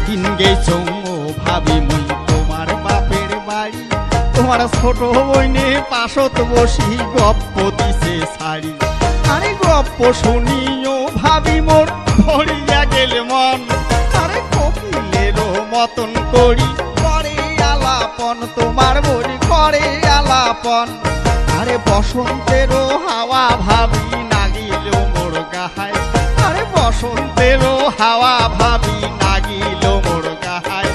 সেদিন গেছো ভাবি মুই তোমার বাপের বাড়ি, তোমার ছোট বইনে পাশত বসি গপ্প দিছে শাড়ি। আরে গপ্প শুনিও ভাবি মোর ভরিয়া গেল মন, আরে কোকিলেরও মতন করি করে আলাপন, তোমার বলি করে আলাপন। আরে বসন্তেরও হাওয়া ভাবি নাগিল মোর গাহায়, আরে বসন্তেরও হাওয়া ভাবি নাগিল মোর গাহায়।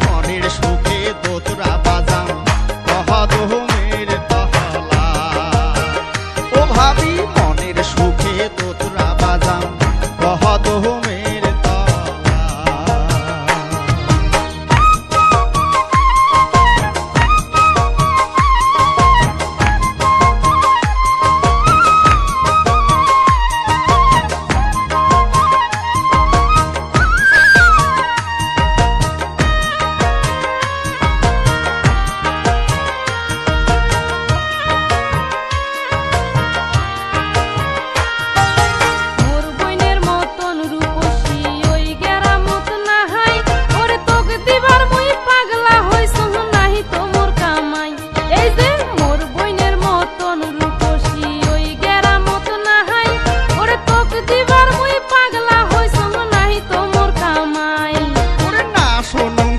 মনের সুখে দোতরা বাজাম কহদমের তহলা, ও ভাবি মনের সুখে দোতরা বাজাম কহদমের তহলা।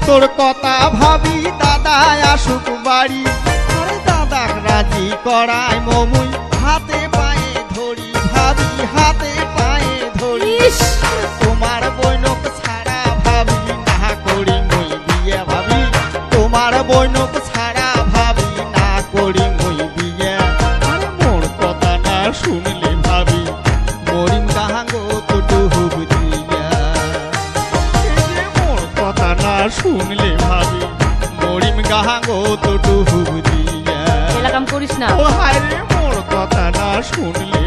তোর কথা ভাবি দাদা আসুক বাড়ি, আরে দাদা রাজি করায় মমুই হাতে পায়ে ধরি, ভাবি হাতে পায়ে ধরি। তোমার বৈনক ছাড়া ভাবি না করি মই বিয়ে, ভাবি তোমার বৈনক ছাড়া ভাবি না করি মই বিয়ে। আরে মোর কথা না শুনলে ভাবি মরিম গাহাঙ্গো তো ডুব দিয়া, মোর কথা না শুনলে ভাবি মরিম গাহাঙ্গো তো ডুব দিয়া। এলাকাম করিস না। ও হায় রে মোর কথা না শুনলে